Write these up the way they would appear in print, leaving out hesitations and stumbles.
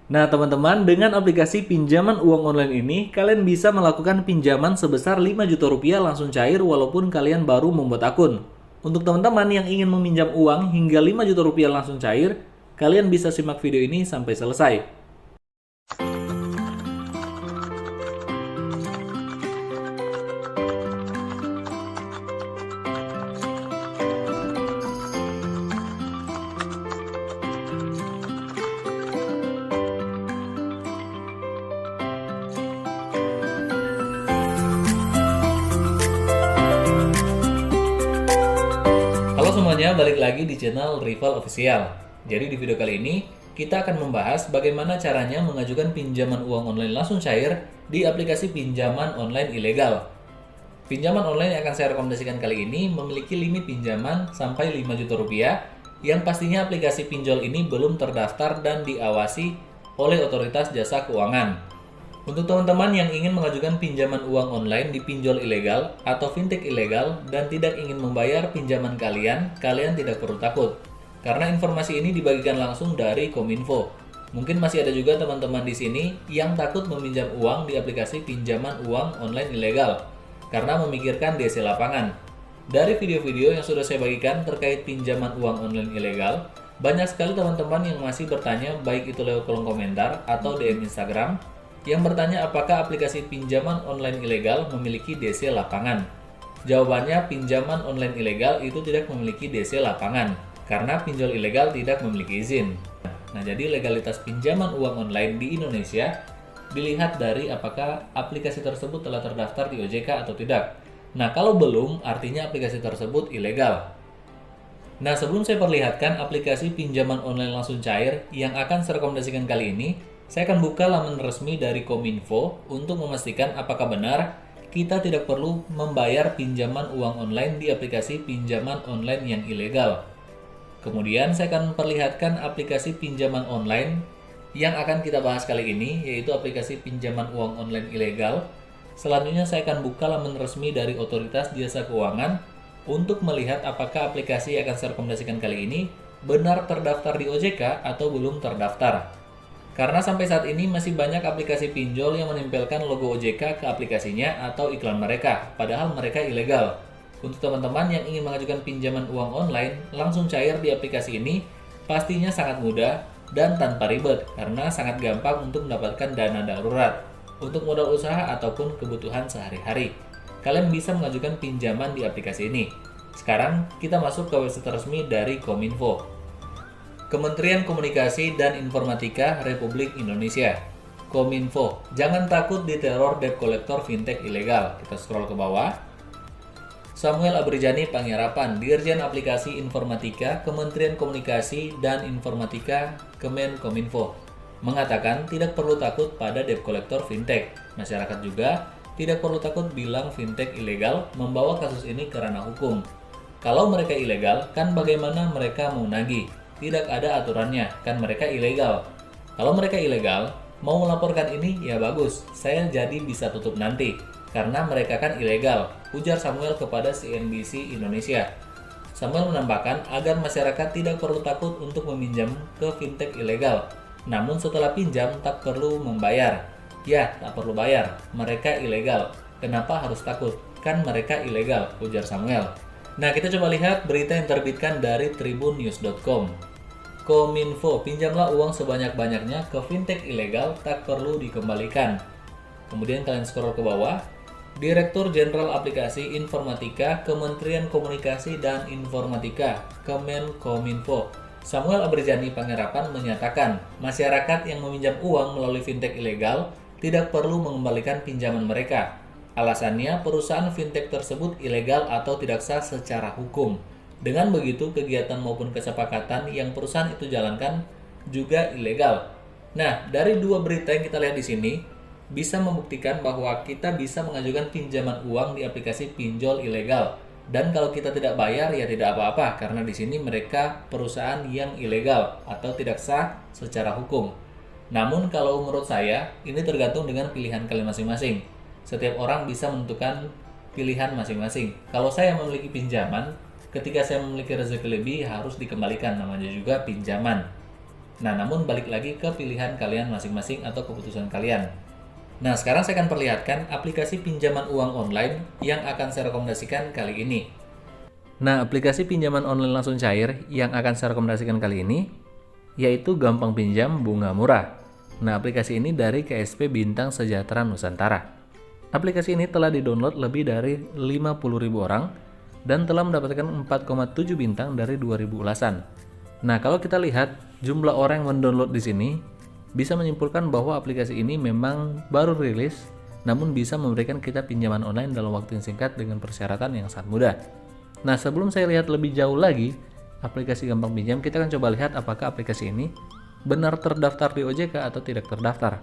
Nah, teman-teman, dengan aplikasi pinjaman uang online ini, kalian bisa melakukan pinjaman sebesar 5 juta rupiah langsung cair walaupun kalian baru membuat akun. Untuk teman-teman yang ingin meminjam uang hingga 5 juta rupiah langsung cair, kalian bisa simak video ini sampai selesai. Halo semuanya, balik lagi di channel Rival Official. Jadi di video kali ini, kita akan membahas bagaimana caranya mengajukan pinjaman uang online langsung cair di aplikasi pinjaman online ilegal. Pinjaman online yang akan saya rekomendasikan kali ini memiliki limit pinjaman sampai 5 juta rupiah, yang pastinya aplikasi pinjol ini belum terdaftar dan diawasi oleh otoritas jasa keuangan. Untuk teman-teman yang ingin mengajukan pinjaman uang online di pinjol ilegal atau fintech ilegal dan tidak ingin membayar pinjaman kalian, kalian tidak perlu takut. Karena informasi ini dibagikan langsung dari Kominfo. Mungkin masih ada juga teman-teman di sini yang takut meminjam uang di aplikasi pinjaman uang online ilegal karena memikirkan DC lapangan. Dari video-video yang sudah saya bagikan terkait pinjaman uang online ilegal, banyak sekali teman-teman yang masih bertanya baik itu lewat kolom komentar atau DM Instagram yang bertanya apakah aplikasi pinjaman online ilegal memiliki DC lapangan. Jawabannya, pinjaman online ilegal itu tidak memiliki DC lapangan karena pinjol ilegal tidak memiliki izin. Nah, jadi legalitas pinjaman uang online di Indonesia dilihat dari apakah aplikasi tersebut telah terdaftar di OJK atau tidak. Nah, kalau belum, artinya aplikasi tersebut ilegal. Nah, sebelum saya perlihatkan aplikasi pinjaman online langsung cair yang akan saya rekomendasikan kali ini, saya akan buka laman resmi dari Kominfo untuk memastikan apakah benar kita tidak perlu membayar pinjaman uang online di aplikasi pinjaman online yang ilegal. Kemudian saya akan perlihatkan aplikasi pinjaman online yang akan kita bahas kali ini, yaitu aplikasi pinjaman uang online ilegal. Selanjutnya saya akan buka laman resmi dari Otoritas Jasa Keuangan untuk melihat apakah aplikasi yang akan saya rekomendasikan kali ini benar terdaftar di OJK atau belum terdaftar. Karena sampai saat ini masih banyak aplikasi pinjol yang menempelkan logo OJK ke aplikasinya atau iklan mereka, padahal mereka ilegal. Untuk teman-teman yang ingin mengajukan pinjaman uang online langsung cair di aplikasi ini, pastinya sangat mudah dan tanpa ribet, karena sangat gampang untuk mendapatkan dana darurat untuk modal usaha ataupun kebutuhan sehari-hari. Kalian bisa mengajukan pinjaman di aplikasi ini. Sekarang kita masuk ke website resmi dari Kominfo. Kementerian Komunikasi dan Informatika Republik Indonesia. Kominfo, jangan takut diteror debt collector fintech ilegal. Kita scroll ke bawah. Samuel Abrijani Panggarapan, Dirjen Aplikasi Informatika, Kementerian Komunikasi dan Informatika, Kemenkominfo, mengatakan tidak perlu takut pada debt collector fintech. Masyarakat juga tidak perlu takut bilang fintech ilegal membawa kasus ini ke ranah hukum. Kalau mereka ilegal, kan bagaimana mereka mau nagih? Tidak ada aturannya, kan mereka ilegal. Kalau mereka ilegal, mau melaporkan ini ya bagus, saya jadi bisa tutup nanti, karena mereka kan ilegal, ujar Samuel kepada CNBC Indonesia. Samuel menambahkan agar masyarakat tidak perlu takut untuk meminjam ke fintech ilegal, namun setelah pinjam tak perlu membayar. Ya, tak perlu bayar, mereka ilegal, kenapa harus takut? Kan mereka ilegal, ujar Samuel. Nah, kita coba lihat berita yang terbitkan dari tribunnews.com. Kominfo, pinjamlah uang sebanyak-banyaknya ke fintech ilegal, tak perlu dikembalikan. Kemudian kalian scroll ke bawah. Direktur Jenderal Aplikasi Informatika, Kementerian Komunikasi dan Informatika, Kemenkominfo, Samuel Abrijani Panggarapan menyatakan, masyarakat yang meminjam uang melalui fintech ilegal tidak perlu mengembalikan pinjaman mereka. Alasannya, perusahaan fintech tersebut ilegal atau tidak sah secara hukum. Dengan begitu, kegiatan maupun kesepakatan yang perusahaan itu jalankan juga ilegal. Nah, dari dua berita yang kita lihat di sini, bisa membuktikan bahwa kita bisa mengajukan pinjaman uang di aplikasi pinjol ilegal. Dan kalau kita tidak bayar, ya tidak apa-apa, karena di sini mereka perusahaan yang ilegal atau tidak sah secara hukum. Namun kalau menurut saya, ini tergantung dengan pilihan kalian masing-masing. Setiap orang bisa menentukan pilihan masing-masing. Kalau saya memiliki pinjaman, ketika saya memiliki rezeki lebih harus dikembalikan, namanya juga pinjaman. Nah, namun balik lagi ke pilihan kalian masing-masing atau keputusan kalian. Nah, sekarang saya akan perlihatkan aplikasi pinjaman uang online yang akan saya rekomendasikan kali ini. Nah, aplikasi pinjaman online langsung cair yang akan saya rekomendasikan kali ini yaitu Gampang Pinjam Bunga Murah. Nah, aplikasi ini dari KSP Bintang Sejahtera Nusantara. Aplikasi ini telah didownload lebih dari 50.000 orang dan telah mendapatkan 4,7 bintang dari 2.000 ulasan. Nah, kalau kita lihat jumlah orang yang mendownload di sini, bisa menyimpulkan bahwa aplikasi ini memang baru rilis, namun bisa memberikan kita pinjaman online dalam waktu yang singkat dengan persyaratan yang sangat mudah. Nah, sebelum saya lihat lebih jauh lagi aplikasi Gampang Pinjam, kita akan coba lihat apakah aplikasi ini benar terdaftar di OJK atau tidak terdaftar.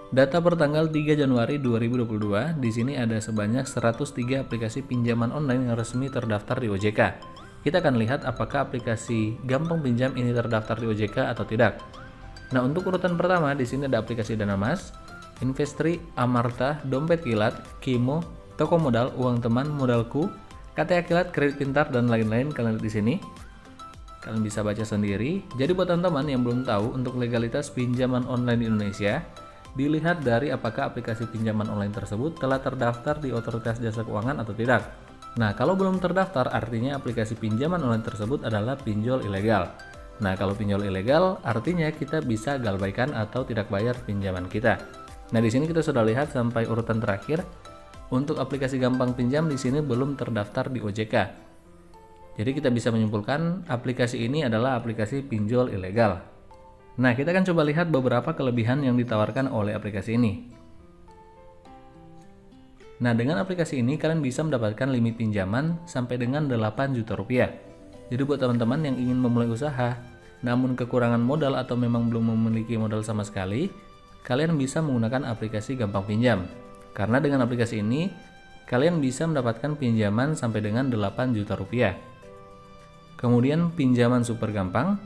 Data per tanggal 3 Januari 2022, di sini ada sebanyak 103 aplikasi pinjaman online yang resmi terdaftar di OJK. Kita akan lihat apakah aplikasi Gampang Pinjam ini terdaftar di OJK atau tidak. Nah, untuk urutan pertama di sini ada aplikasi Dana Mas, Investri, Amarta, Dompet Kilat, Kimo, Toko Modal, Uang Teman, Modalku, KTA Kilat, Kredit Pintar, dan lain-lain. Kalian lihat di sini. Kalian bisa baca sendiri. Jadi buat teman-teman yang belum tahu untuk legalitas pinjaman online di Indonesia, dilihat dari apakah aplikasi pinjaman online tersebut telah terdaftar di Otoritas Jasa Keuangan atau tidak. Nah, kalau belum terdaftar artinya aplikasi pinjaman online tersebut adalah pinjol ilegal. Nah, kalau pinjol ilegal artinya kita bisa galbaikan atau tidak bayar pinjaman kita. Nah, di sini kita sudah lihat sampai urutan terakhir. Untuk aplikasi Gampang Pinjam di sini belum terdaftar di OJK. Jadi kita bisa menyimpulkan aplikasi ini adalah aplikasi pinjol ilegal. Nah, kita akan coba lihat beberapa kelebihan yang ditawarkan oleh aplikasi ini. Nah, dengan aplikasi ini kalian bisa mendapatkan limit pinjaman sampai dengan 8 juta rupiah. Jadi buat teman-teman yang ingin memulai usaha, namun kekurangan modal atau memang belum memiliki modal sama sekali, kalian bisa menggunakan aplikasi Gampang Pinjam. Karena dengan aplikasi ini, kalian bisa mendapatkan pinjaman sampai dengan 8 juta rupiah. Kemudian pinjaman super gampang.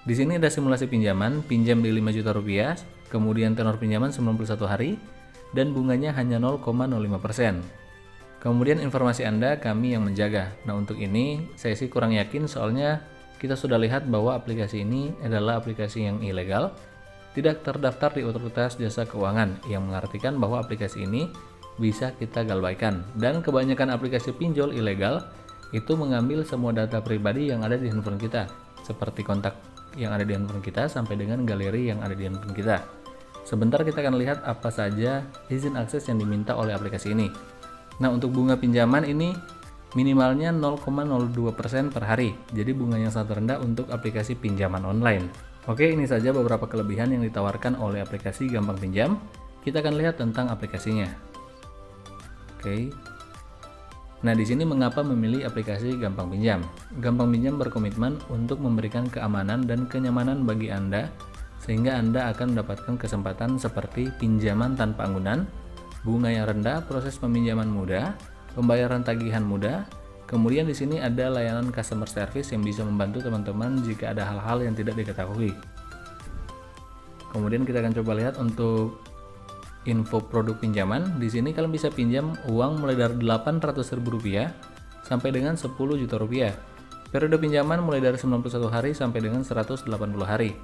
Di sini ada simulasi pinjaman, pinjam di 5 juta rupiah, kemudian tenor pinjaman 91 hari, dan bunganya hanya 0,05%. Kemudian informasi Anda kami yang menjaga. Nah, untuk ini saya sih kurang yakin soalnya kita sudah lihat bahwa aplikasi ini adalah aplikasi yang ilegal, tidak terdaftar di Otoritas Jasa Keuangan, yang mengartikan bahwa aplikasi ini bisa kita galbaikan. Dan kebanyakan aplikasi pinjol ilegal itu mengambil semua data pribadi yang ada di handphone kita, seperti kontak yang ada di handphone kita sampai dengan galeri yang ada di handphone kita. Sebentar kita akan lihat apa saja izin akses yang diminta oleh aplikasi ini. Nah, untuk bunga pinjaman ini minimalnya 0,02% per hari, jadi bunga yang sangat rendah untuk aplikasi pinjaman online. Oke, ini saja beberapa kelebihan yang ditawarkan oleh aplikasi Gampang Pinjam. Kita akan lihat tentang aplikasinya. Oke. Nah, di sini mengapa memilih aplikasi Gampang Pinjam? Gampang Pinjam berkomitmen untuk memberikan keamanan dan kenyamanan bagi Anda, sehingga Anda akan mendapatkan kesempatan seperti pinjaman tanpa anggunan, bunga yang rendah, proses peminjaman mudah, pembayaran tagihan mudah. Kemudian di sini ada layanan customer service yang bisa membantu teman-teman jika ada hal-hal yang tidak diketahui. Kemudian kita akan coba lihat untuk info produk pinjaman. Di sini kalian bisa pinjam uang mulai dari Rp800.000 sampai dengan Rp10 juta. Periode pinjaman mulai dari 91 hari sampai dengan 180 hari.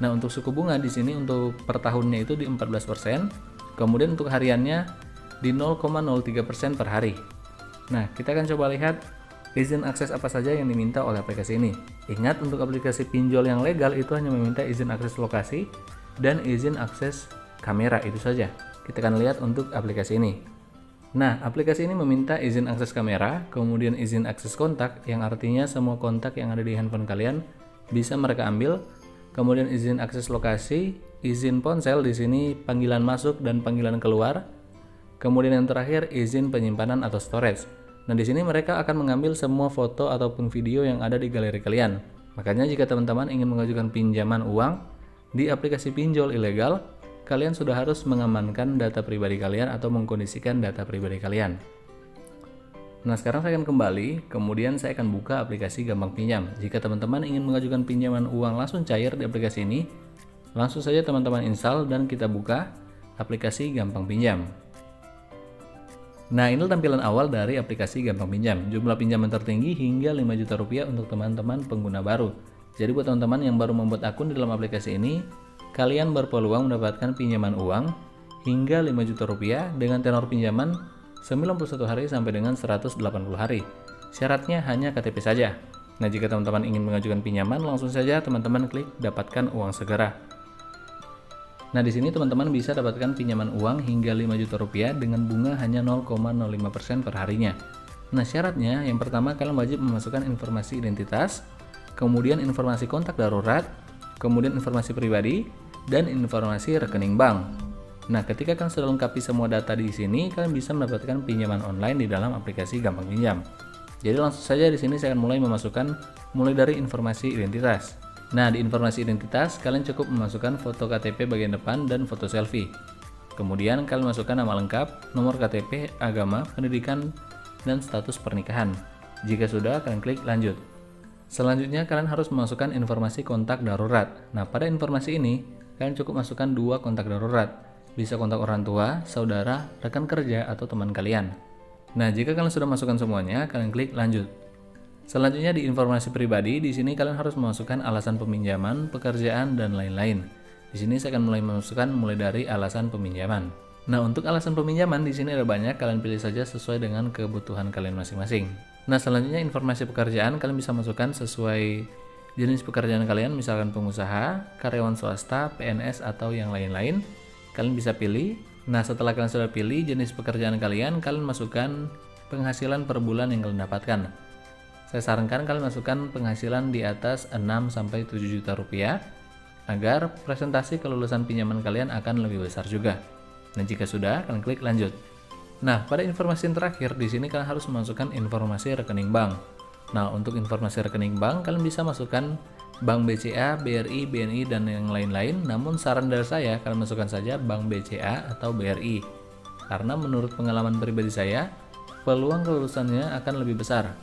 Nah, untuk suku bunga di sini untuk per tahunnya itu di 14%, kemudian untuk hariannya di 0,03% per hari. Nah, kita akan coba lihat izin akses apa saja yang diminta oleh aplikasi ini. Ingat, untuk aplikasi pinjol yang legal itu hanya meminta izin akses lokasi dan izin akses kamera, itu saja. Kita akan lihat untuk aplikasi ini. Nah, aplikasi ini meminta izin akses kamera, kemudian izin akses kontak, yang artinya semua kontak yang ada di handphone kalian bisa mereka ambil. Kemudian izin akses lokasi, izin ponsel, di sini panggilan masuk dan panggilan keluar. Kemudian yang terakhir izin penyimpanan atau storage. Nah, di sini mereka akan mengambil semua foto ataupun video yang ada di galeri kalian. Makanya jika teman-teman ingin mengajukan pinjaman uang di aplikasi pinjol ilegal, kalian sudah harus mengamankan data pribadi kalian atau mengkondisikan data pribadi kalian. Nah, sekarang saya akan kembali, kemudian saya akan buka aplikasi Gampang Pinjam. Jika teman-teman ingin mengajukan pinjaman uang langsung cair di aplikasi ini, langsung saja teman-teman install dan kita buka aplikasi Gampang Pinjam. Nah, ini tampilan awal dari aplikasi Gampang Pinjam. Jumlah pinjaman tertinggi hingga 5 juta rupiah untuk teman-teman pengguna baru. Jadi buat teman-teman yang baru membuat akun di dalam aplikasi ini, kalian berpeluang mendapatkan pinjaman uang hingga 5 juta rupiah dengan tenor pinjaman 91 hari sampai dengan 180 hari. Syaratnya hanya KTP saja. Nah, jika teman-teman ingin mengajukan pinjaman, langsung saja teman-teman klik dapatkan uang segera. Nah, di sini teman-teman bisa dapatkan pinjaman uang hingga 5 juta rupiah dengan bunga hanya 0,05% per harinya. Nah, syaratnya yang pertama kalian wajib memasukkan informasi identitas, kemudian informasi kontak darurat, kemudian informasi pribadi, dan informasi rekening bank. Nah, ketika kalian sudah lengkapi semua data di sini, kalian bisa mendapatkan pinjaman online di dalam aplikasi Gampang Pinjam. Jadi langsung saja di sini saya akan mulai dari informasi identitas. Nah, di informasi identitas kalian cukup memasukkan foto KTP bagian depan dan foto selfie. Kemudian kalian masukkan nama lengkap, nomor KTP, agama, pendidikan, dan status pernikahan. Jika sudah, kalian klik lanjut. Selanjutnya kalian harus memasukkan informasi kontak darurat. Nah, pada informasi ini kalian cukup masukkan 2 kontak darurat. Bisa kontak orang tua, saudara, rekan kerja, atau teman kalian. Nah, jika kalian sudah masukkan semuanya, kalian klik lanjut. Selanjutnya di informasi pribadi, di sini kalian harus memasukkan alasan peminjaman, pekerjaan, dan lain-lain. Di sini saya akan mulai dari alasan peminjaman. Nah, untuk alasan peminjaman di sini ada banyak, kalian pilih saja sesuai dengan kebutuhan kalian masing-masing. Nah, selanjutnya informasi pekerjaan kalian bisa masukkan sesuai jenis pekerjaan kalian, misalkan pengusaha, karyawan swasta, PNS, atau yang lain-lain. Kalian bisa pilih. Nah, setelah kalian sudah pilih jenis pekerjaan kalian masukkan penghasilan per bulan yang kalian dapatkan. Saya sarankan kalian masukkan penghasilan di atas 6-7 juta rupiah agar presentasi kelulusan pinjaman kalian akan lebih besar juga. Nah, jika sudah, kalian klik lanjut. Nah, pada informasi yang terakhir, di sini kalian harus memasukkan informasi rekening bank. Nah, untuk informasi rekening bank, kalian bisa masukkan Bank BCA, BRI, BNI, dan yang lain-lain. Namun saran dari saya, kalian masukkan saja Bank BCA atau BRI. Karena menurut pengalaman pribadi saya, peluang kelulusannya akan lebih besar.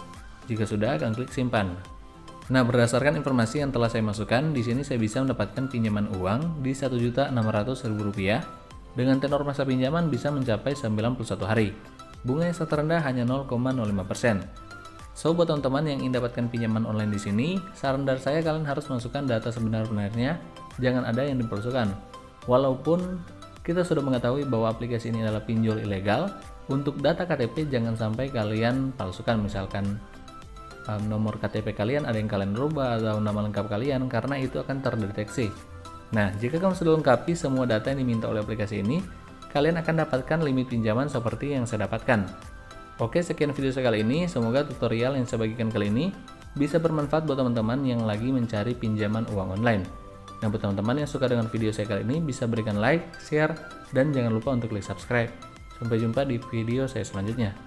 Jika sudah, kalian klik simpan. Nah, berdasarkan informasi yang telah saya masukkan, di sini saya bisa mendapatkan pinjaman uang di Rp1.600.000 dengan tenor masa pinjaman bisa mencapai 91 hari. Bunga yang terendah hanya 0,05%. So, buat teman-teman yang ingin dapatkan pinjaman online di sini, saran dari saya kalian harus masukkan data sebenar-benarnya, jangan ada yang dipalsukan. Walaupun kita sudah mengetahui bahwa aplikasi ini adalah pinjol ilegal, untuk data KTP jangan sampai kalian palsukan, misalkan nomor KTP kalian ada yang kalian rubah atau nama lengkap kalian, karena itu akan terdeteksi. Nah, jika kamu sudah lengkapi semua data yang diminta oleh aplikasi ini, kalian akan dapatkan limit pinjaman seperti yang saya dapatkan. Oke, sekian video saya kali ini. Semoga tutorial yang saya bagikan kali ini bisa bermanfaat buat teman-teman yang lagi mencari pinjaman uang online. Nah, buat teman-teman yang suka dengan video saya kali ini, bisa berikan like, share, dan jangan lupa untuk klik subscribe. Sampai jumpa di video saya selanjutnya.